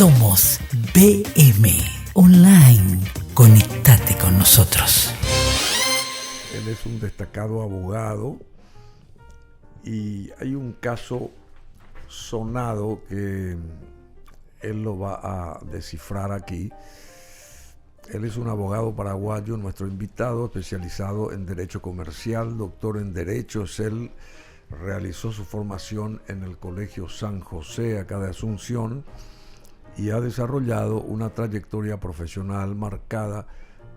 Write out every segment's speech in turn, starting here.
Somos BM Online. Conectate con nosotros. Él es un destacado abogado y hay un caso sonado que él lo va a descifrar aquí. Él es un abogado paraguayo, nuestro invitado, especializado en Derecho Comercial, doctor en Derechos. Él realizó su formación en el Colegio San José, acá de Asunción, y ha desarrollado una trayectoria profesional marcada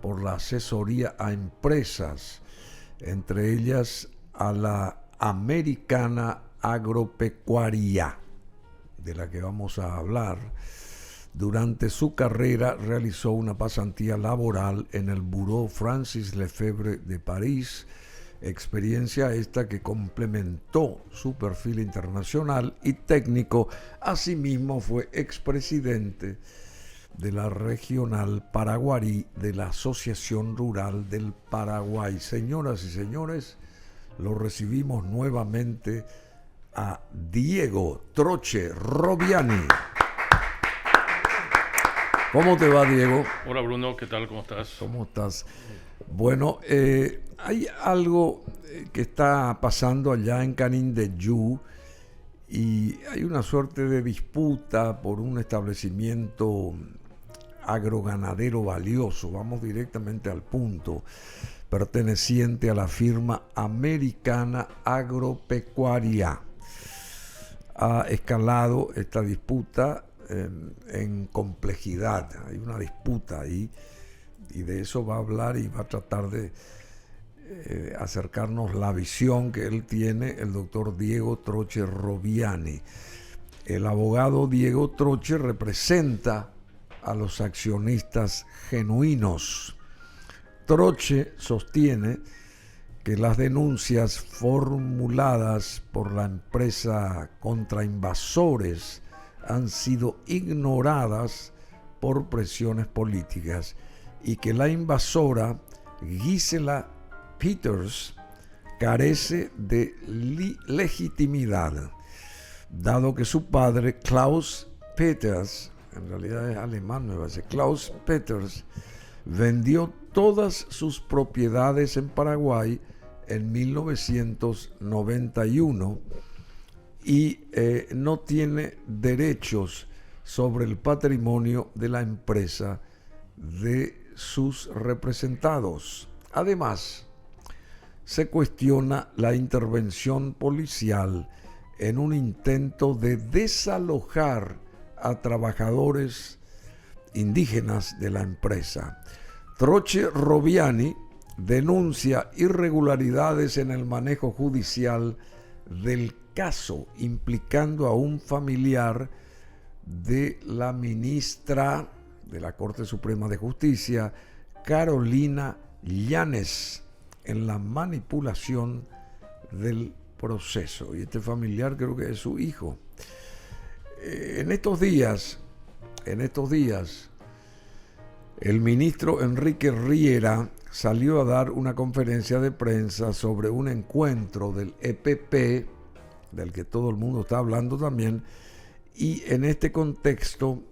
por la asesoría a empresas, entre ellas a la Americana Agropecuaria, de la que vamos a hablar. Durante su carrera realizó una pasantía laboral en el Bureau Francis Lefebvre de París, experiencia esta que complementó su perfil internacional y técnico. Asimismo fue expresidente de la Regional Paraguarí de la Asociación Rural del Paraguay. Señoras y señores, lo recibimos nuevamente a Diego Troche Robiani. ¿Cómo te va, Diego? Hola, Bruno, ¿qué tal? ¿Cómo estás? ¿Cómo estás? Bueno, hay algo que está pasando allá en Canindeyú y hay una suerte de disputa por un establecimiento agroganadero valioso, vamos directamente al punto, perteneciente a la firma Americana Agropecuaria. Ha escalado esta disputa en complejidad. Hay una disputa ahí y de eso va a hablar y va a tratar de acercarnos la visión que él tiene, el doctor Diego Troche Robiani. El abogado Diego Troche representa a los accionistas genuinos. Troche sostiene que las denuncias formuladas por la empresa contra invasores han sido ignoradas por presiones políticas y que la invasora Gisela Peters carece de legitimidad, dado que su padre Klaus Peters, en realidad es alemán, me parece, Klaus Peters, vendió todas sus propiedades en Paraguay en 1991 y no tiene derechos sobre el patrimonio de la empresa de sus representados. Además, se cuestiona la intervención policial en un intento de desalojar a trabajadores indígenas de la empresa. Troche Robiani denuncia irregularidades en el manejo judicial del caso, implicando a un familiar de la ministra de la Corte Suprema de Justicia, Carolina Llanes, en la manipulación del proceso. Y este familiar creo que es su hijo. En estos días, el ministro Enrique Riera salió a dar una conferencia de prensa sobre un encuentro del EPP, del que todo el mundo está hablando también, y en este contexto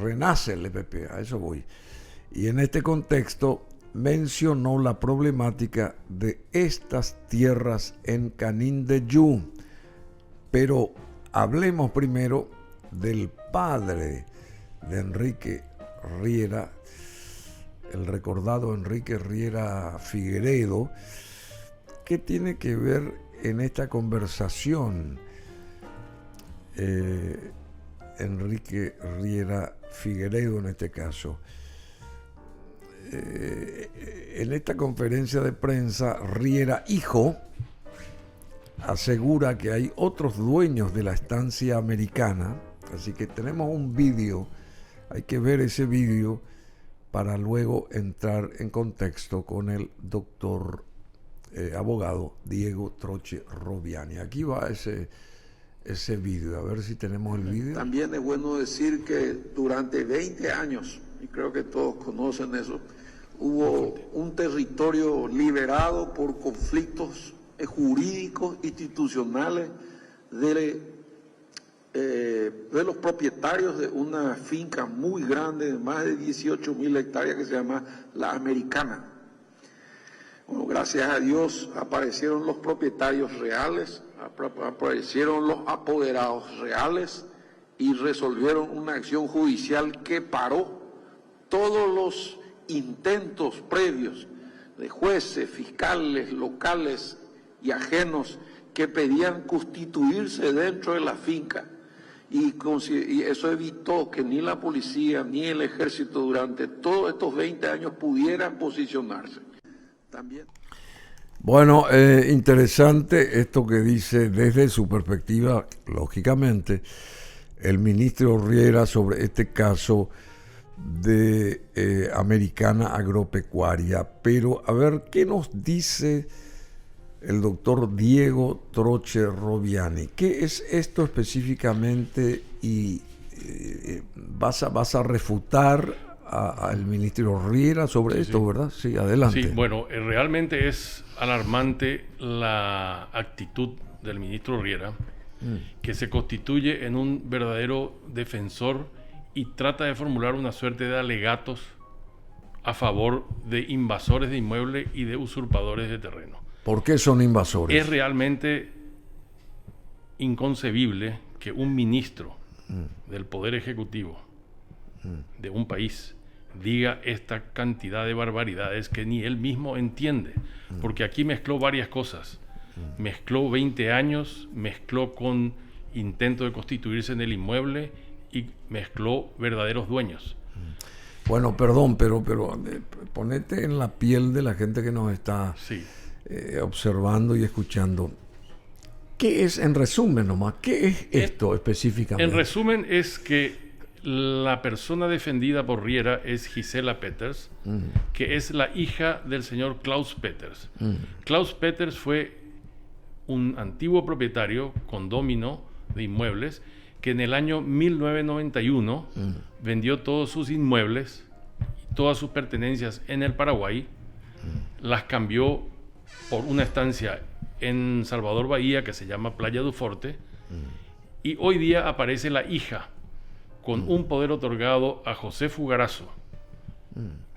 renace el EPP, a eso voy, y en este contexto mencionó la problemática de estas tierras en Canindeyú. Pero hablemos primero del padre de Enrique Riera, el recordado Enrique Riera Figueredo. ¿Qué tiene que ver en esta conversación Enrique Riera Figueredo en este caso? En esta conferencia de prensa, Riera hijo asegura que hay otros dueños de la estancia americana, así que tenemos un vídeo, hay que ver ese vídeo para luego entrar en contexto con el doctor abogado Diego Troche Robiani. Aquí va ese vídeo, a ver si tenemos el vídeo. También es bueno decir que durante 20 años, y creo que todos conocen eso, hubo un territorio liberado por conflictos jurídicos, institucionales, de de los propietarios de una finca muy grande de más de 18.000 hectáreas que se llama La Americana. Bueno, gracias a Dios aparecieron los propietarios reales, aparecieron los apoderados reales y resolvieron una acción judicial que paró todos los intentos previos de jueces, fiscales, locales y ajenos que pedían constituirse dentro de la finca. Y eso evitó que ni la policía ni el ejército durante todos estos 20 años pudieran posicionarse. También. Bueno, interesante esto que dice desde su perspectiva, lógicamente, el ministro Riera sobre este caso de Americana Agropecuaria. Pero a ver, ¿qué nos dice el doctor Diego Troche Roviani? ¿Qué es esto específicamente? Y vas a refutar al ministro Riera sobre esto, ¿verdad? Sí, adelante. Sí, bueno, realmente es alarmante la actitud del ministro Riera, que se constituye en un verdadero defensor y trata de formular una suerte de alegatos a favor de invasores de inmuebles y de usurpadores de terreno. ¿Por qué son invasores? Es realmente inconcebible que un ministro del Poder Ejecutivo de un país diga esta cantidad de barbaridades que ni él mismo entiende, porque aquí mezcló varias cosas. Mezcló 20 años, mezcló con intento de constituirse en el inmueble y mezcló verdaderos dueños. Bueno, perdón, pero ponete en la piel de la gente que nos está observando y escuchando. ¿Qué es, en resumen nomás, qué es esto específicamente? En resumen es que la persona defendida por Riera es Gisela Peters, que es la hija del señor Klaus Peters. Klaus Peters fue un antiguo propietario condómino de inmuebles que en el año 1991 vendió todos sus inmuebles, todas sus pertenencias en el Paraguay, las cambió por una estancia en Salvador Bahía que se llama Playa du Forte, y hoy día aparece la hija con un poder otorgado a José Fugarazo,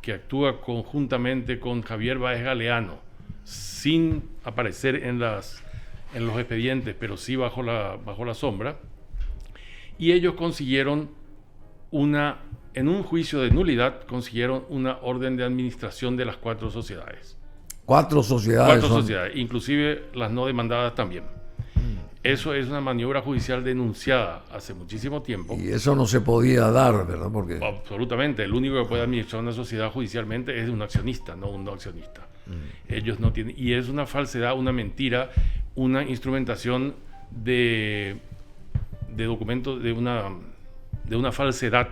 que actúa conjuntamente con Javier Báez Galeano, sin aparecer en los expedientes, pero sí bajo la sombra. Y ellos consiguieron en un juicio de nulidad, consiguieron una orden de administración de las 4 sociedades. 4 sociedades. 4 sociedades, inclusive las no demandadas también. Eso es una maniobra judicial denunciada hace muchísimo tiempo. Y eso no se podía dar, ¿verdad? Porque absolutamente. El único que puede administrar una sociedad judicialmente es un accionista, no un no accionista. Ellos no tienen... Y es una falsedad, una mentira, una instrumentación de documentos, de una falsedad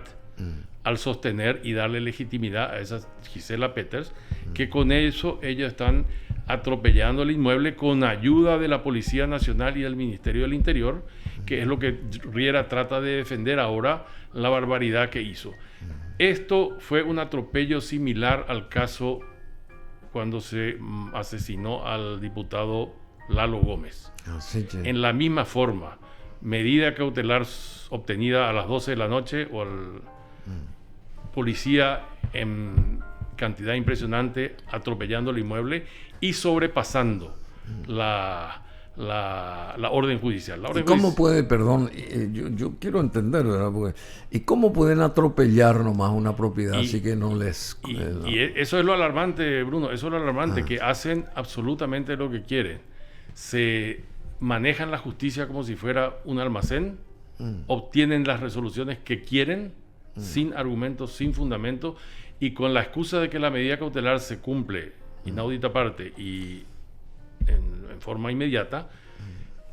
al sostener y darle legitimidad a esa Gisela Peters, que con eso ellos están atropellando el inmueble con ayuda de la Policía Nacional y del Ministerio del Interior, que es lo que Riera trata de defender ahora, la barbaridad que hizo. Esto fue un atropello similar al caso cuando se asesinó al diputado Lalo Gómez. En la misma forma, medida cautelar obtenida a las 12 de la noche o al policía en cantidad impresionante atropellando el inmueble y sobrepasando la orden judicial. ¿Y cómo puede, perdón, yo quiero entender, ¿verdad? ¿Y cómo pueden atropellar nomás una propiedad así que no les... Y eso es lo alarmante, Bruno, eso es lo alarmante, que hacen absolutamente lo que quieren. Se manejan la justicia como si fuera un almacén, obtienen las resoluciones que quieren, sin argumentos, sin fundamento, y con la excusa de que la medida cautelar se cumple inaudita parte y en forma inmediata,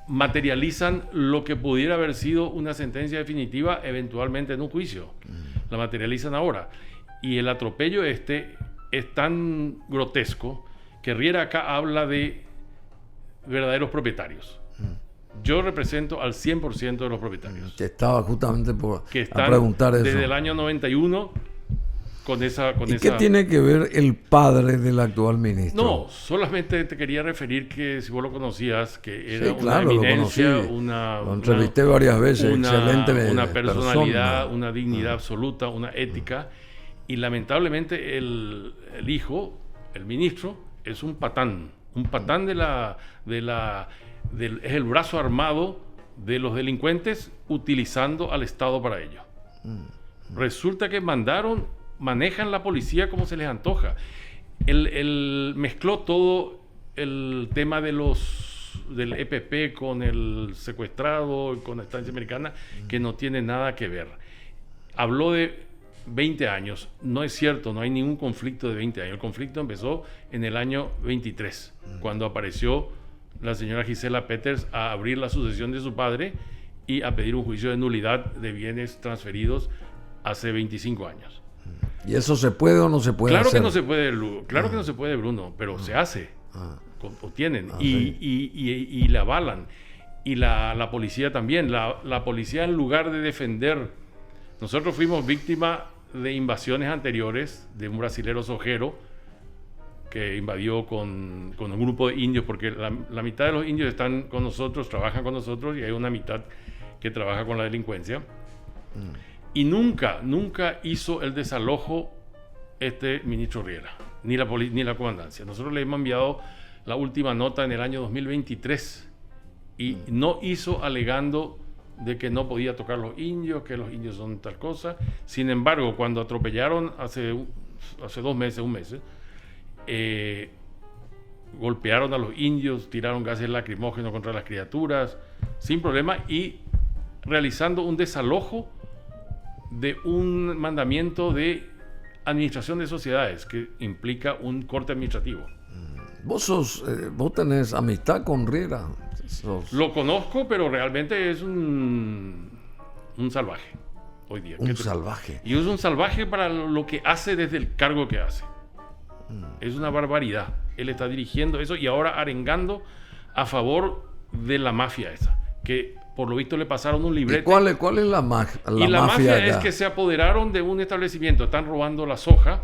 materializan lo que pudiera haber sido una sentencia definitiva eventualmente en un juicio. La materializan ahora. Y el atropello es tan grotesco que Riera acá habla de verdaderos propietarios. Yo represento al 100% de los propietarios. Que estaba justamente que están a preguntar eso. Desde el año 91 ¿Y qué tiene que ver el padre del actual ministro? No, solamente te quería referir que si vos lo conocías, que era claro, una eminencia, lo entrevisté varias veces, excelente una personalidad, persona. una dignidad absoluta, una ética, y lamentablemente el hijo, el ministro, es un patán es el brazo armado de los delincuentes utilizando al Estado para ello. Resulta que manejan la policía como se les antoja. Él mezcló todo el tema del EPP con el secuestrado, con la estancia americana, que no tiene nada que ver. Habló de 20 años. No es cierto, no hay ningún conflicto de 20 años. El conflicto empezó en el año 23, cuando apareció la señora Gisela Peters a abrir la sucesión de su padre y a pedir un juicio de nulidad de bienes transferidos hace 25 años. ¿Y eso se puede o no se puede hacer? Que no se puede, claro que no se puede, Bruno, pero se hace. O tienen. Y la avalan. Y la policía también. La policía, en lugar de defender... Nosotros fuimos víctima de invasiones anteriores de un brasilero sojero que invadió con un grupo de indios, porque la mitad de los indios están con nosotros, trabajan con nosotros, y hay una mitad que trabaja con la delincuencia. Y nunca hizo el desalojo este ministro Riera, ni la comandancia. Nosotros le hemos enviado la última nota en el año 2023 y no hizo, alegando de que no podía tocar los indios, que los indios son tal cosa. Sin embargo, cuando atropellaron hace 2 meses, un mes, golpearon a los indios, tiraron gases lacrimógenos contra las criaturas, sin problema, y realizando un desalojo de un mandamiento de administración de sociedades que implica un corte administrativo. Vos tenés amistad con Riera. Lo conozco, pero realmente es un salvaje hoy día. Un salvaje. Y es un salvaje para lo que hace desde el cargo que hace. Es una barbaridad. Él está dirigiendo eso y ahora arengando a favor de la mafia esa, que por lo visto le pasaron un librete. ¿Y cuál es la mafia? La mafia es que se apoderaron de un establecimiento, están robando la soja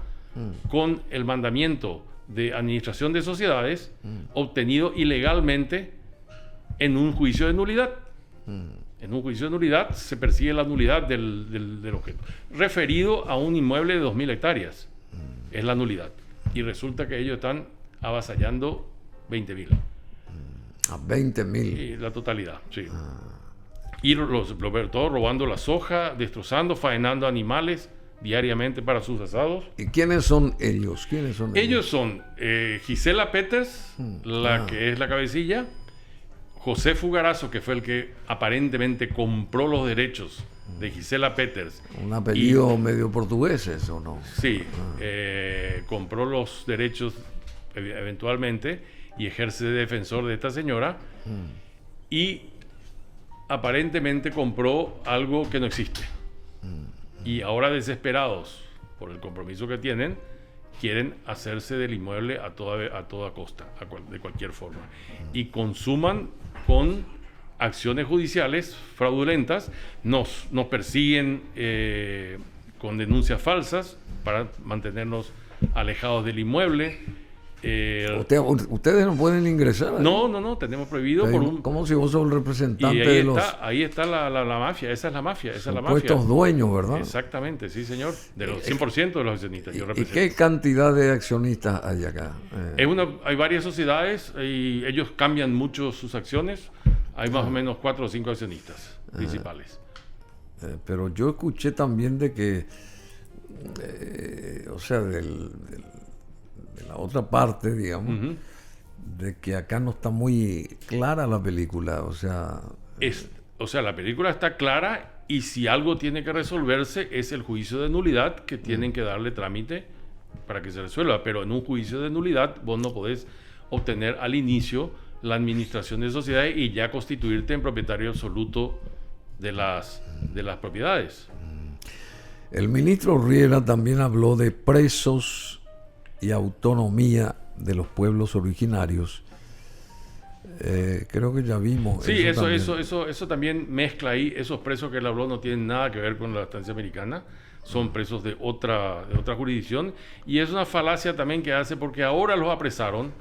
con el mandamiento de administración de sociedades obtenido ilegalmente en un juicio de nulidad. En un juicio de nulidad se persigue la nulidad del objeto. Referido a un inmueble de 2.000 hectáreas. Es la nulidad. Y resulta que ellos están avasallando 20.000. A 20.000. Y la totalidad, sí. Y todo robando la soja, destrozando, faenando animales diariamente para sus asados. ¿Y quiénes son ellos? Ellos son Gisela Peters, que es la cabecilla, José Fugarazo, que fue el que aparentemente compró los derechos de Gisela Peters. Un apellido medio portugués, ¿o no? Sí, compró los derechos eventualmente y ejerce de defensor de esta señora y aparentemente compró algo que no existe. Y ahora, desesperados por el compromiso que tienen, quieren hacerse del inmueble a toda costa, de cualquier forma. Y consuman con acciones judiciales fraudulentas, nos persiguen con denuncias falsas para mantenernos alejados del inmueble. Ustedes no pueden ingresar. No, tenemos prohibido. Como si vos sos el representante de los... Ahí está la mafia, esa es la mafia. Supuestos dueños, ¿verdad? Exactamente, sí, señor. De los 100% de los accionistas. ¿Y qué cantidad de accionistas hay acá? Hay varias sociedades y ellos cambian mucho sus acciones. Hay más o menos 4 o 5 accionistas principales. Pero yo escuché también de que, de la otra parte, digamos, de que acá no está muy clara la película, la película está clara y si algo tiene que resolverse es el juicio de nulidad que tienen que darle trámite para que se resuelva, pero en un juicio de nulidad vos no podés obtener al inicio la administración de sociedades y ya constituirte en propietario absoluto de las propiedades. El ministro Riera también habló de presos y autonomía de los pueblos originarios Creo que ya vimos. Sí, también. eso también mezcla ahí. Esos presos que él habló no tienen nada que ver con la estancia americana. Son presos de otra jurisdicción. Y es una falacia también que hace porque ahora los apresaron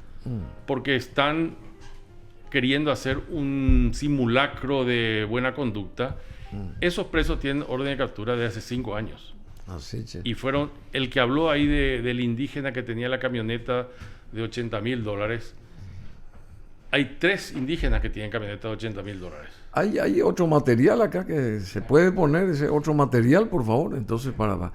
porque están queriendo hacer un simulacro de buena conducta. Esos presos tienen orden de captura de hace 5 años. Así, che. Y fueron el que habló ahí del indígena que tenía la camioneta de $80,000. Hay 3 indígenas que tienen camioneta de $80,000. Hay otro material acá que se puede poner, ese otro material, por favor. Entonces, Ponelo,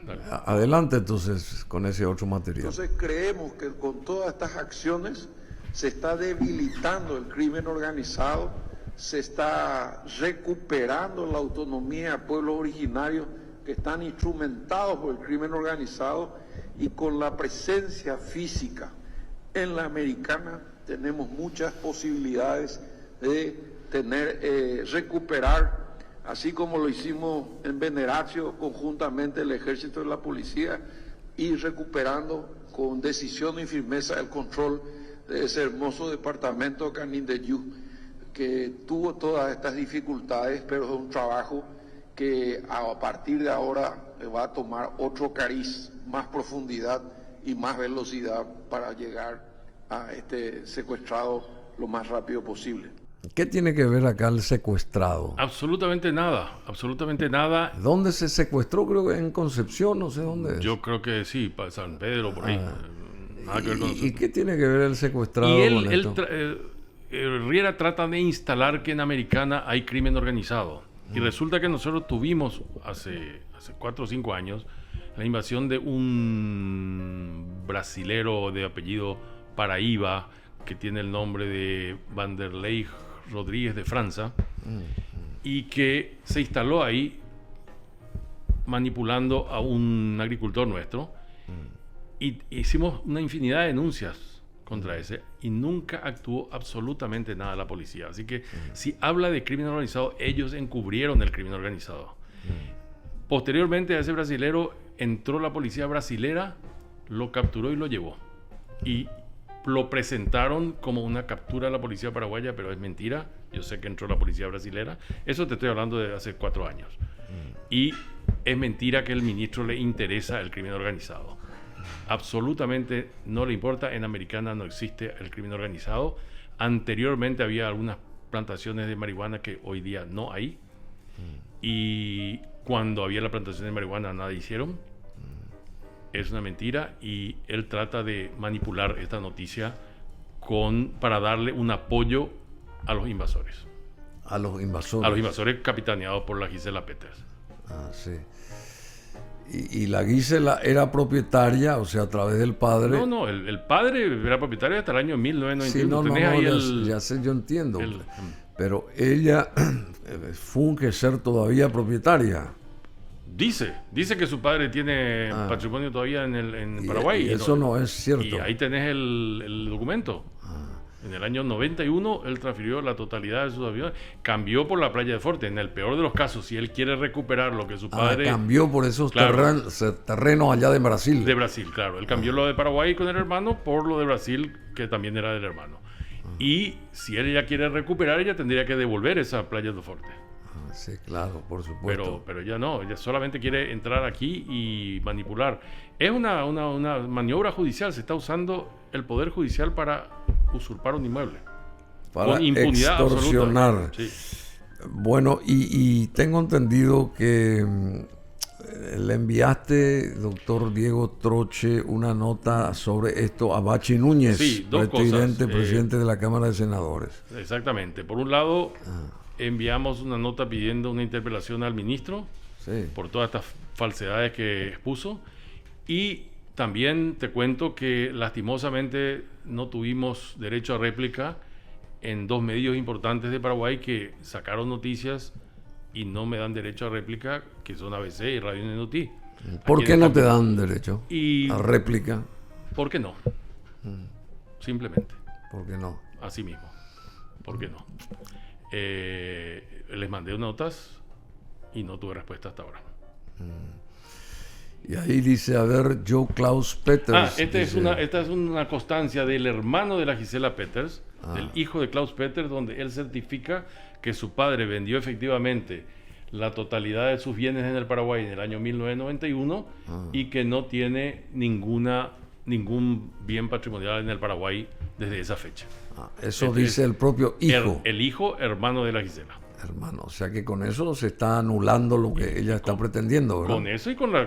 dale. adelante entonces con ese otro material. Entonces creemos que con todas estas acciones se está debilitando el crimen organizado, se está recuperando la autonomía de pueblos originarios que están instrumentados por el crimen organizado, y con la presencia física en la Americana tenemos muchas posibilidades de recuperar, así como lo hicimos en Veneracio conjuntamente el ejército y la policía, y recuperando con decisión y firmeza el control de ese hermoso departamento de Canindeyú, que tuvo todas estas dificultades, pero es un trabajo que a partir de ahora va a tomar otro cariz, más profundidad y más velocidad para llegar a este secuestrado lo más rápido posible. ¿Qué tiene que ver acá el secuestrado? Absolutamente nada, absolutamente nada. ¿Dónde se secuestró? Creo que en Concepción, no sé dónde es. Yo creo que sí, para San Pedro, por ahí. Nada que ver con ¿Y nosotros. qué tiene que ver el secuestrado Y con esto? Riera trata de instalar que en Americana hay crimen organizado. Y resulta que nosotros tuvimos hace 4 o 5 años la invasión de un brasilero de apellido Paraíba, que tiene el nombre de Vanderlei Rodríguez de França, y que se instaló ahí manipulando a un agricultor nuestro. Y hicimos una infinidad de denuncias contra ese, y nunca actuó absolutamente nada la policía. Así que si habla de crimen organizado, ellos encubrieron el crimen organizado. Posteriormente a ese brasilero entró la policía brasilera, lo capturó y lo llevó. Y lo presentaron como una captura de la policía paraguaya, pero es mentira. Yo sé que entró la policía brasilera. Eso te estoy hablando de hace 4 años. Y es mentira que al ministro le interesa el crimen organizado. Absolutamente no le importa. En Americana no existe el crimen organizado. Anteriormente había algunas plantaciones de marihuana que hoy día no hay. Y cuando había la plantación de marihuana nada hicieron. Es una mentira, y él trata de manipular esta noticia para darle un apoyo a los invasores. A los invasores. A los invasores capitaneados por la Gisela Peters. Ah, sí. Y la Gisela era propietaria, o sea, a través del padre. No, el padre era propietario hasta el año 1991. Sí, Tenés ahí ya sé, yo entiendo. Pero ella funge ser todavía propietaria. Dice que su padre tiene patrimonio todavía en Paraguay. Y eso no es cierto. Y ahí tenés el documento. En el año 91 él transfirió la totalidad de sus aviones, cambió por la playa de Forte. En el peor de los casos, si él quiere recuperar lo que su padre... cambió por esos terrenos allá de Brasil. De Brasil, claro. Él cambió lo de Paraguay con el hermano por lo de Brasil, que también era del hermano. Y si él ya quiere recuperar, ella tendría que devolver esa playa de Forte. Sí, claro, por supuesto. Pero ella no, ella solamente quiere entrar aquí y manipular. Es una maniobra judicial, se está usando el poder judicial para usurpar un inmueble. Para con impunidad extorsionar. Absoluta. Sí. Bueno, y tengo entendido que le enviaste, doctor Diego Troche, una nota sobre esto a Bachi Núñez, Sí, dos presidente de la Cámara de Senadores. Exactamente. Por un lado, enviamos una nota pidiendo una interpelación al ministro por todas estas falsedades que expuso, y también te cuento que lastimosamente no tuvimos derecho a réplica en 2 medios importantes de Paraguay que sacaron noticias y no me dan derecho a réplica, que son ABC y Radio Nenutí. ¿Por qué no te dan derecho a réplica? ¿Por qué no? Simplemente. ¿Por qué no? Así mismo. ¿Por qué no? Les mandé notas y no tuve respuesta hasta ahora. Y ahí dice, a ver, Joe Klaus Peters. Esta dice, es una constancia del hermano de la Gisela Peters, del hijo de Klaus Peters, donde él certifica que su padre vendió efectivamente la totalidad de sus bienes en el Paraguay en el año 1991 y que no tiene ningún bien patrimonial en el Paraguay desde esa fecha. eso dice el propio hijo. El hijo, hermano de la Gisela. Hermano, o sea que con eso se está anulando lo que ella está pretendiendo, ¿verdad? Con eso y con la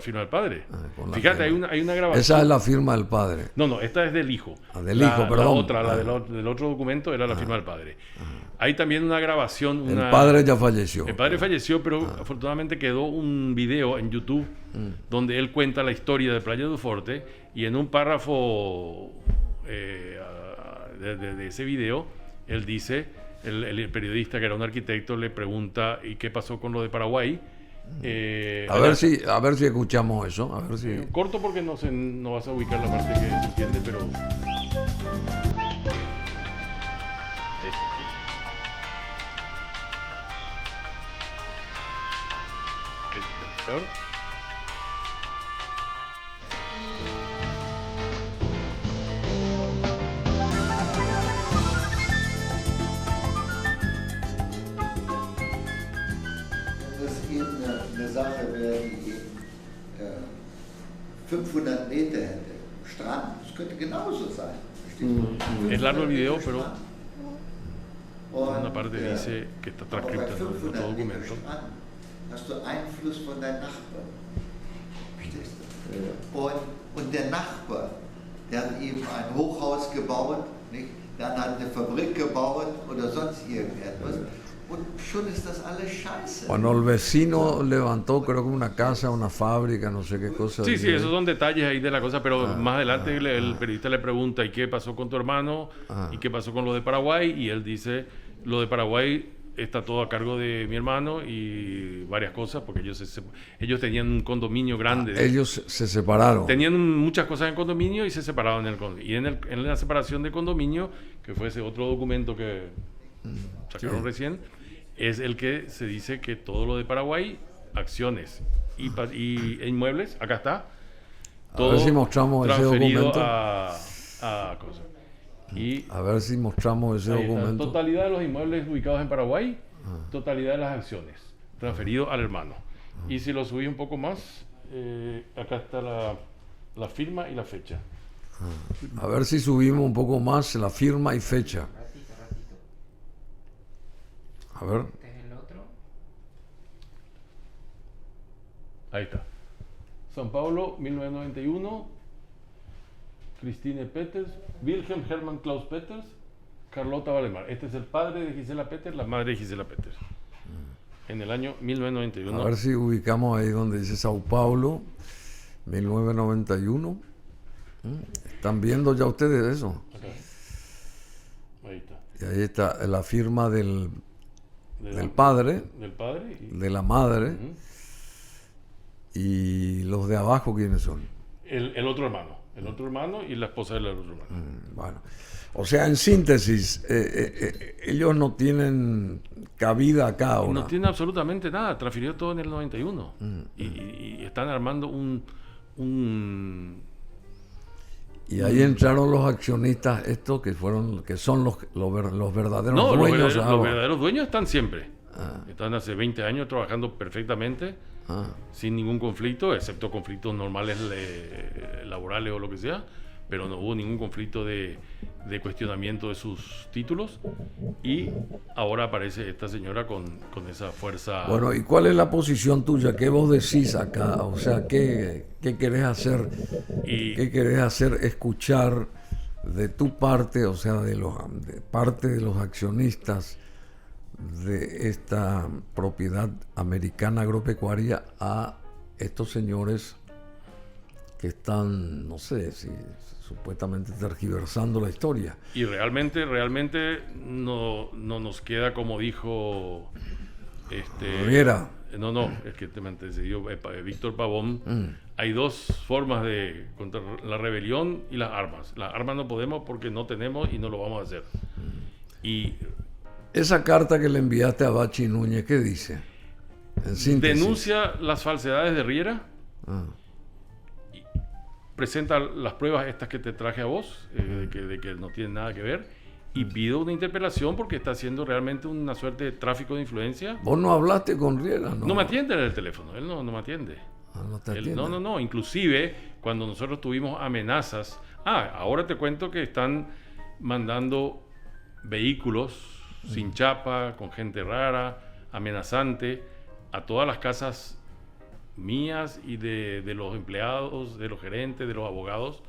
firma del padre. Con la Fíjate, firma. hay una grabación. Esa es la firma del padre. No, esta es del hijo. Del hijo, perdón. La otra, del otro documento, era la firma del padre. Hay también una grabación. El padre ya falleció. El padre falleció, pero afortunadamente quedó un video en YouTube donde él cuenta la historia de Playa del Forte, y en un párrafo de ese video, él dice, el periodista, que era un arquitecto, le pregunta, ¿y qué pasó con lo de Paraguay? A ver si escuchamos eso. A ver si... Corto porque no vas a ubicar la parte que se entiende, pero... ¿Peor? Das eben eine Sache wäre, die eben 500 Meter hätte, Strand, das könnte genauso sein. Es largo el video, pero Und, una parte dice que está aber bei transcripta en 500 otro Meter documento. Strand hast du Einfluss von deinem Nachbarn. Verstehst du? Und der Nachbar, der hat eben ein Hochhaus gebaut, nicht? Der hat eine Fabrik gebaut oder sonst irgendetwas. Und schon ist das alles scheiße. Cuando el vecino levantó, creo que una casa, una fábrica, no sé qué cosa. Sí, esos son detalles ahí de la cosa, pero más adelante el periodista le pregunta, ¿y qué pasó con tu hermano? ¿Y qué pasó con lo de Paraguay? Y él dice, lo de Paraguay está todo a cargo de mi hermano y varias cosas, porque ellos tenían un condominio grande. Ellos se separaron. Tenían muchas cosas en condominio y se separaron en el condominio. Y en la separación de condominio, que fue ese otro documento que sacaron recién, es el que se dice que todo lo de Paraguay, acciones y inmuebles, acá está, todo A ver si mostramos ese transferido documento. a cosas. Y A ver si mostramos ese ahí está, documento. totalidad de los inmuebles ubicados en Paraguay, totalidad de las acciones, transferido al hermano. Y si lo subí un poco más, acá está la firma y la fecha. A ver si subimos un poco más la firma y fecha. A ver. Ahí está. São Paulo, 1991. Christine Peters, Wilhelm Hermann Klaus Peters, Carlota Valemar. Este es el padre de Gisela Peters, la madre de Gisela Peters. En el año 1991. A ver si ubicamos ahí donde dice Sao Paulo, 1991. ¿Están viendo ya ustedes eso? Acá. Ahí está. Y ahí está la firma del padre, Del padre y de la madre, Ujú. y los de abajo, ¿quiénes son? el otro hermano. El otro hermano y la esposa del otro hermano. Bueno, o sea, en síntesis, ellos no tienen cabida acá ahora. No tiene absolutamente nada. Transfirió todo en el 91. Y están armando un Y ahí entraron los accionistas estos que son los verdaderos No, dueños. los verdaderos dueños están siempre. Están hace 20 años trabajando perfectamente, sin ningún conflicto, excepto conflictos normales laborales o lo que sea, pero no hubo ningún conflicto de cuestionamiento de sus títulos. Y ahora aparece esta señora con esa fuerza. Bueno, ¿y cuál es la posición tuya? ¿Qué vos decís acá? O sea, ¿qué querés hacer? ¿Qué querés hacer? Escuchar de tu parte, o sea, de parte de los accionistas de esta propiedad americana agropecuaria a estos señores que están, no sé, si supuestamente tergiversando la historia. Y realmente no nos queda, como dijo Riera. No, es que te antecedió Víctor Pavón. Hay dos formas de contra la rebelión y las armas. Las armas no podemos porque no tenemos y no lo vamos a hacer. Y Esa carta que le enviaste a Bachi Núñez, ¿qué dice? En síntesis. denuncia las falsedades de Riera Y presenta las pruebas estas que te traje a vos, de que no tienen nada que ver, y pido una interpelación porque está haciendo realmente una suerte de tráfico de influencia. ¿Vos no hablaste con Riera? No me atiende en el teléfono, él no me atiende. No te Él, atiende. no, inclusive cuando nosotros tuvimos amenazas, ahora te cuento que están mandando vehículos sin chapa, con gente rara, amenazante, a todas las casas mías y de los empleados, de los gerentes, de los abogados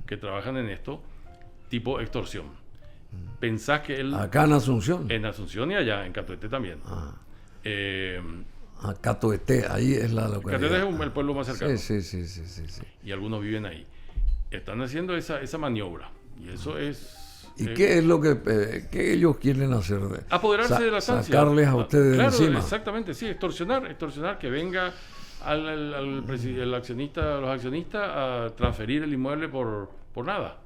que trabajan en esto, tipo extorsión. ¿Pensás que él... Acá en Asunción. En Asunción y allá, en Catuete también. Catuete, ahí es la localidad. Catuete es el pueblo más cercano. Sí. Y algunos viven ahí. Están haciendo esa maniobra. Y eso es... ¿Y qué es lo que ellos quieren hacer? Apoderarse de la estancia. Sacarles a ustedes claro, de encima. Exactamente, sí, extorsionar, que venga el accionista, los accionistas a transferir el inmueble por nada.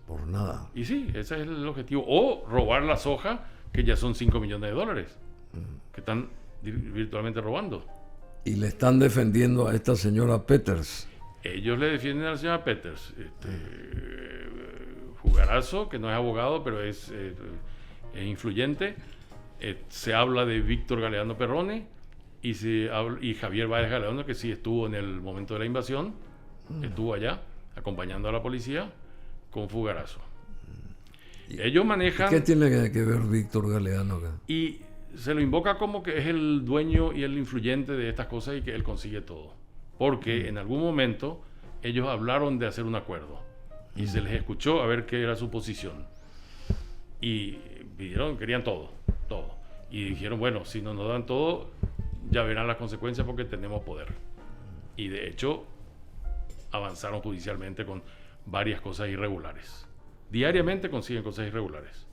Por nada. Y sí, ese es el objetivo. O robar la soja, que ya son $5 millones, que están virtualmente robando. Y le están defendiendo a esta señora Peters. Ellos le defienden a la señora Peters. Jugarazo, que no es abogado, pero es influyente. Se habla de Víctor Galeano Perrone y Javier Báez Galeano, que sí estuvo en el momento de la invasión, estuvo allá acompañando a la policía con Fugarazo. Ellos manejan... ¿Qué tiene que ver Víctor Galeano acá? Y se lo invoca como que es el dueño y el influyente de estas cosas y que él consigue todo. Porque en algún momento ellos hablaron de hacer un acuerdo y se les escuchó a ver qué era su posición. Y querían todo. Y dijeron, bueno, si no nos dan todo, ya verán las consecuencias porque tenemos poder. Y de hecho, avanzaron judicialmente con varias cosas irregulares. Diariamente consiguen cosas irregulares.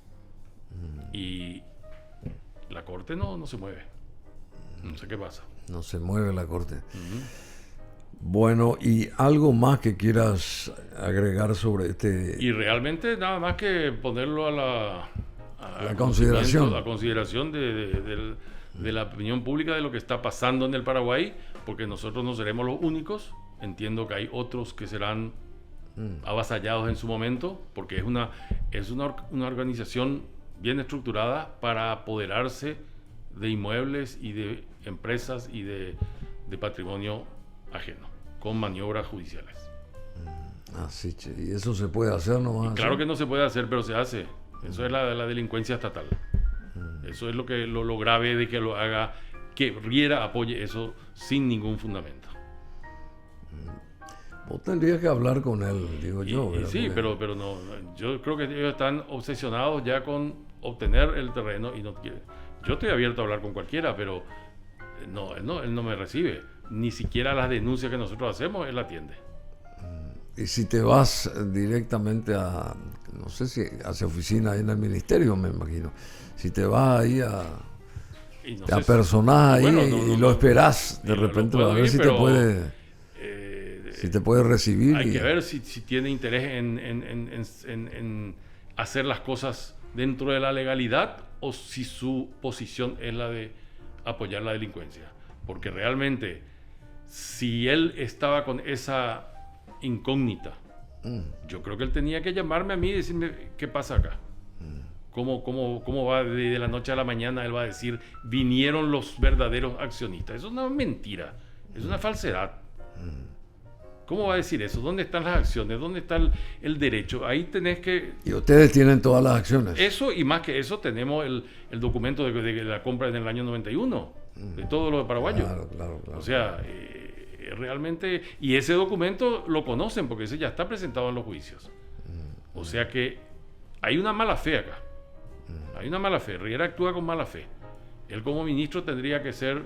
Y la corte no se mueve. No sé qué pasa. No se mueve la corte. Bueno, ¿y algo más que quieras agregar sobre este? Y realmente nada más que ponerlo a la consideración. A consideración de la opinión pública de lo que está pasando en el Paraguay, porque nosotros no seremos los únicos. Entiendo que hay otros que serán avasallados en su momento, porque es una organización bien estructurada para apoderarse de inmuebles y de empresas y de patrimonio ajeno, con maniobras judiciales. Sí, y eso se puede hacer, ¿no? Claro que no se puede hacer, pero se hace. Eso es la delincuencia estatal. Eso es lo grave de que lo haga, que Riera apoye eso sin ningún fundamento. Vos tendrías que hablar con él, digo yo. Sí, porque... pero no. Yo creo que ellos están obsesionados ya con obtener el terreno y no quieren. Yo estoy abierto a hablar con cualquiera, pero él no me recibe. Ni siquiera las denuncias que nosotros hacemos, él atiende. Y si te vas directamente a, no sé si hacia oficina ahí en el ministerio, me imagino. Si te vas ahí te apersonás ahí y lo esperás de repente a ver si te puede... Si te puede recibir. Hay que ver si tiene interés en hacer las cosas dentro de la legalidad o si su posición es la de apoyar la delincuencia. Porque realmente, si él estaba con esa incógnita, yo creo que él tenía que llamarme a mí y decirme qué pasa acá. ¿Cómo va de la noche a la mañana? Él va a decir, vinieron los verdaderos accionistas. Eso es una mentira, es una falsedad. ¿Cómo va a decir eso? ¿Dónde están las acciones? ¿Dónde está el derecho? Ahí tenés que... Y ustedes tienen todas las acciones. Eso, y más que eso, tenemos el documento de la compra en el año 91, de todo lo de paraguayo. Claro. O sea, realmente... Y ese documento lo conocen, porque ese ya está presentado en los juicios. O sea que hay una mala fe acá. Hay una mala fe. Riera actúa con mala fe. Él como ministro tendría que ser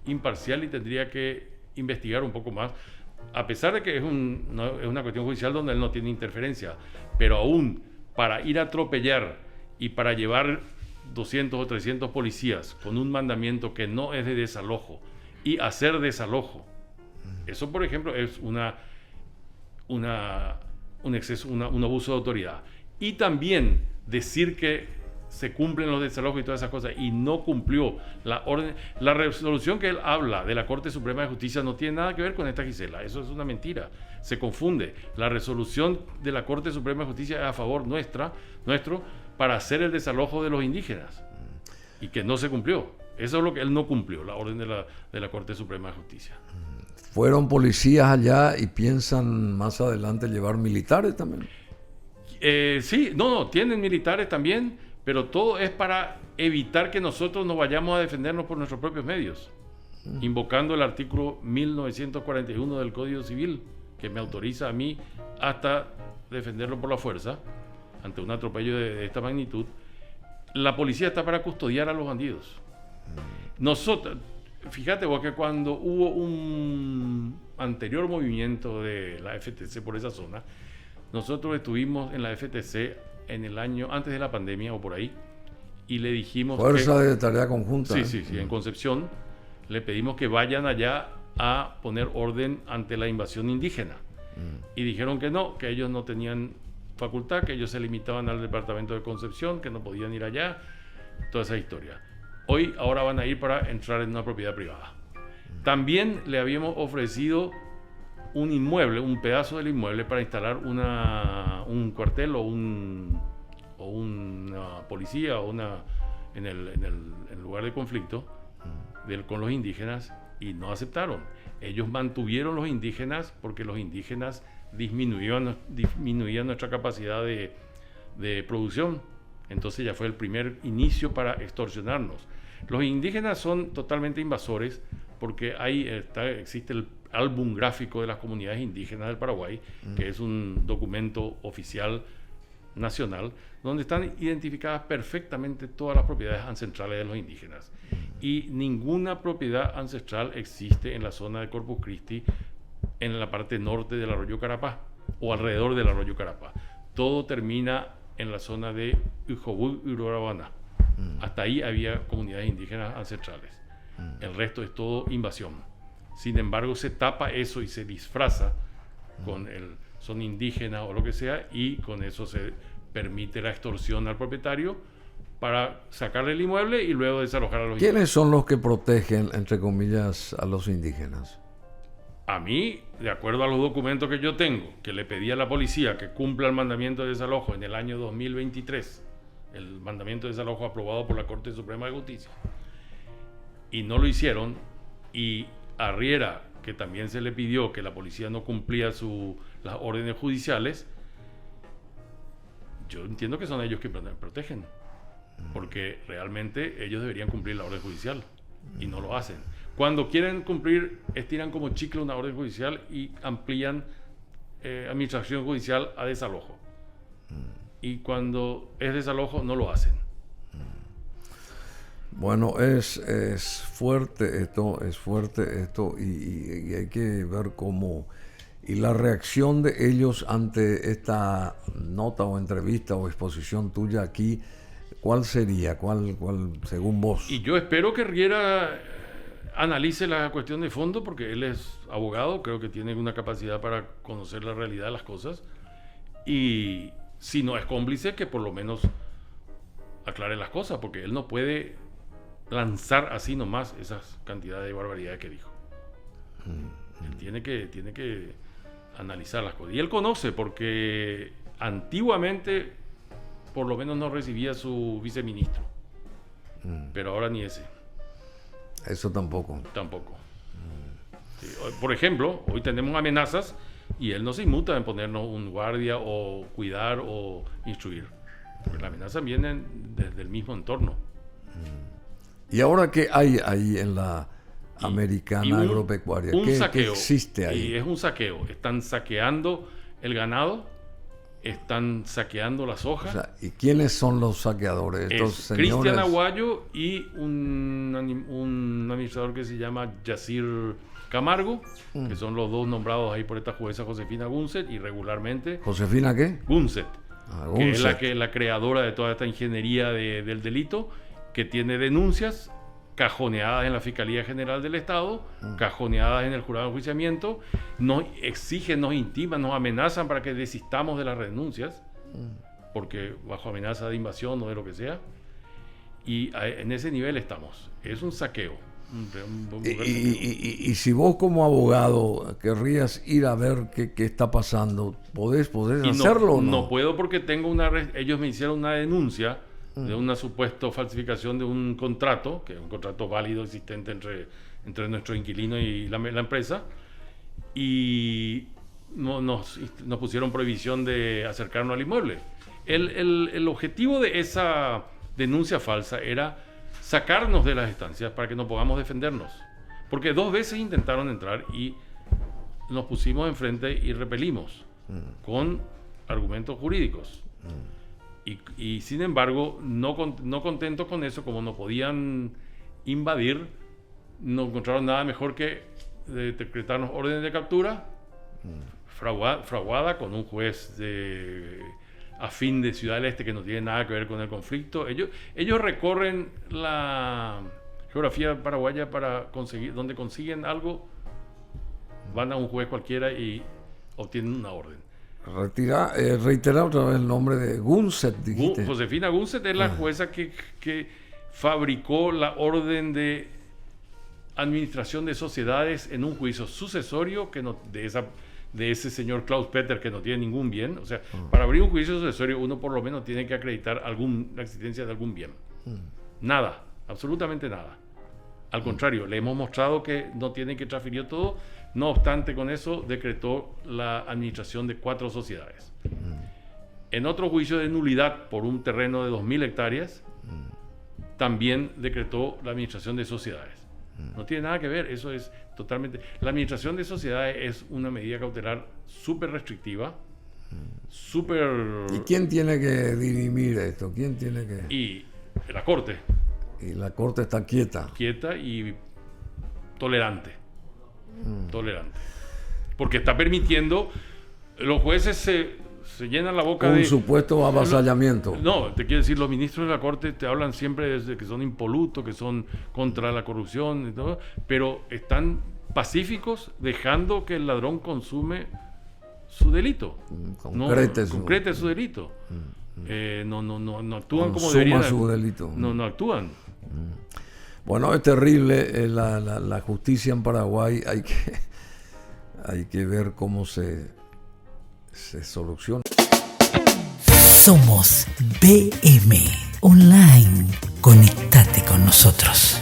imparcial y tendría que investigar un poco más, a pesar de que es una cuestión judicial donde él no tiene interferencia, pero aún para ir a atropellar y para llevar 200 o 300 policías con un mandamiento que no es de desalojo y hacer desalojo, eso por ejemplo es un exceso, un abuso de autoridad. Y también decir que se cumplen los desalojos y todas esas cosas, y no cumplió la orden. La resolución que él habla de la Corte Suprema de Justicia no tiene nada que ver con esta Gisela, eso es una mentira, se confunde. La resolución de la Corte Suprema de Justicia es a favor nuestro para hacer el desalojo de los indígenas, y que no se cumplió. Eso es lo que él no cumplió, la orden de la Corte Suprema de Justicia. ¿Fueron policías allá y piensan más adelante llevar militares también? Sí, tienen militares también, pero todo es para evitar que nosotros nos vayamos a defendernos por nuestros propios medios, invocando el artículo 1941 del Código Civil, que me autoriza a mí hasta defenderlo por la fuerza ante un atropello de esta magnitud. La policía está para custodiar a los bandidos. Nosotros, fíjate vos que cuando hubo un anterior movimiento de la FTC por esa zona, nosotros estuvimos en la FTC en el año antes de la pandemia o por ahí, y le dijimos Fuerza de Tarea Conjunta. Sí, en Concepción le pedimos que vayan allá a poner orden ante la invasión indígena, y dijeron que no, que ellos no tenían facultad, que ellos se limitaban al departamento de Concepción, que no podían ir allá, toda esa historia. Ahora van a ir para entrar en una propiedad privada. También le habíamos ofrecido un inmueble, un pedazo del inmueble para instalar un cuartel o una policía en el lugar de conflicto con los indígenas, y no aceptaron. Ellos mantuvieron los indígenas porque los indígenas disminuían nuestra capacidad de producción. Entonces ya fue el primer inicio para extorsionarnos. Los indígenas son totalmente invasores porque ahí existe el álbum gráfico de las comunidades indígenas del Paraguay, que es un documento oficial nacional, donde están identificadas perfectamente todas las propiedades ancestrales de los indígenas. Y ninguna propiedad ancestral existe en la zona de Corpus Christi, en la parte norte del arroyo Carapá, o alrededor del arroyo Carapá. Todo termina en la zona de Ujobú y Urabana. Hasta ahí había comunidades indígenas ancestrales. El resto es todo invasión. Sin embargo, se tapa eso y se disfraza con son indígenas o lo que sea, y con eso se permite la extorsión al propietario para sacarle el inmueble y luego desalojar a los indígenas. ¿Quiénes son los que protegen, entre comillas, a los indígenas? A mí, de acuerdo a los documentos que yo tengo, que le pedí a la policía que cumpla el mandamiento de desalojo en el año 2023, el mandamiento de desalojo aprobado por la Corte Suprema de Justicia, y no lo hicieron, y a Riera, que también se le pidió que la policía no cumplía las órdenes judiciales, yo entiendo que son ellos que protegen, porque realmente ellos deberían cumplir la orden judicial y no lo hacen. Cuando quieren cumplir, estiran como chicle una orden judicial y amplían administración judicial a desalojo. Y cuando es desalojo, no lo hacen. Bueno, es fuerte esto, y hay que ver cómo... Y la reacción de ellos ante esta nota o entrevista o exposición tuya aquí, ¿cuál sería? ¿Cuál según vos? Y yo espero que Riera analice la cuestión de fondo, porque él es abogado, creo que tiene una capacidad para conocer la realidad de las cosas, y si no es cómplice, que por lo menos aclare las cosas, porque él no puede lanzar así nomás esas cantidades de barbaridades que dijo. Él tiene que analizar las cosas, y él conoce, porque antiguamente por lo menos no recibía su viceministro, pero ahora ni ese. Eso tampoco. Sí, por ejemplo, hoy tenemos amenazas y él no se inmuta en ponernos un guardia o cuidar o instruir, porque las amenazas vienen desde el mismo entorno. ¿Y ahora qué hay ahí en la Americana Agropecuaria? ¿Qué existe ahí? Y es un saqueo. Están saqueando el ganado, están saqueando las hojas. O sea, ¿y quiénes son los saqueadores? Estos señores. Cristian Aguayo y un administrador que se llama Yacir Camargo, que son los dos nombrados ahí por esta jueza Josefina Gunset, y regularmente... ¿Josefina qué? Gunset, Gunset. que es la creadora de toda esta ingeniería del delito, que tiene denuncias cajoneadas en la Fiscalía General del Estado, cajoneadas en el Jurado de Enjuiciamiento, nos exigen, nos intiman, nos amenazan para que desistamos de las denuncias, porque bajo amenaza de invasión o de lo que sea. Y en ese nivel estamos. Es un saqueo. Y si vos como abogado querrías ir a ver qué está pasando, ¿podés hacerlo o no? No puedo porque ellos me hicieron una denuncia de una supuesta falsificación de un contrato, que es un contrato válido existente entre nuestro inquilino y la empresa, y nos pusieron prohibición de acercarnos al inmueble. El objetivo de esa denuncia falsa era sacarnos de las estancias para que no podamos defendernos. Porque 2 veces intentaron entrar y nos pusimos enfrente y repelimos con argumentos jurídicos. Y sin embargo, no contentos con eso, como no podían invadir, no encontraron nada mejor que decretarnos órdenes de captura, fraguada con un juez afín de Ciudad del Este que no tiene nada que ver con el conflicto. Ellos recorren la geografía paraguaya para conseguir, donde consiguen algo, van a un juez cualquiera y obtienen una orden. Reitera otra vez el nombre de Gunset, dijiste. Josefina Gunset es la jueza que fabricó la orden de administración de sociedades en un juicio sucesorio de ese señor Klaus Peter, que no tiene ningún bien. O sea, para abrir un juicio sucesorio uno por lo menos tiene que acreditar la existencia de algún bien. Nada, absolutamente nada. Al contrario, le hemos mostrado que no tiene, que transfirió todo. No obstante, con eso decretó la administración de 4 sociedades. En otro juicio de nulidad por un terreno de 2.000 hectáreas, también decretó la administración de sociedades. No tiene nada que ver, eso es totalmente... La administración de sociedades es una medida cautelar súper restrictiva, súper... ¿Y quién tiene que dirimir esto? ¿Quién tiene que...? Y la Corte. Y la Corte está quieta. Quieta y tolerante. Tolerante. Porque está permitiendo... Los jueces se llenan la boca un de... supuesto avasallamiento. No, te quiero decir, los ministros de la Corte te hablan siempre de que son impolutos, que son contra la corrupción y todo, pero están pacíficos dejando que el ladrón consume su delito. Concrete su delito. No actúan como deberían. Su delito. No actúan. Bueno, es terrible la justicia en Paraguay. Hay que ver cómo se soluciona. Somos BM Online. Conectate con nosotros.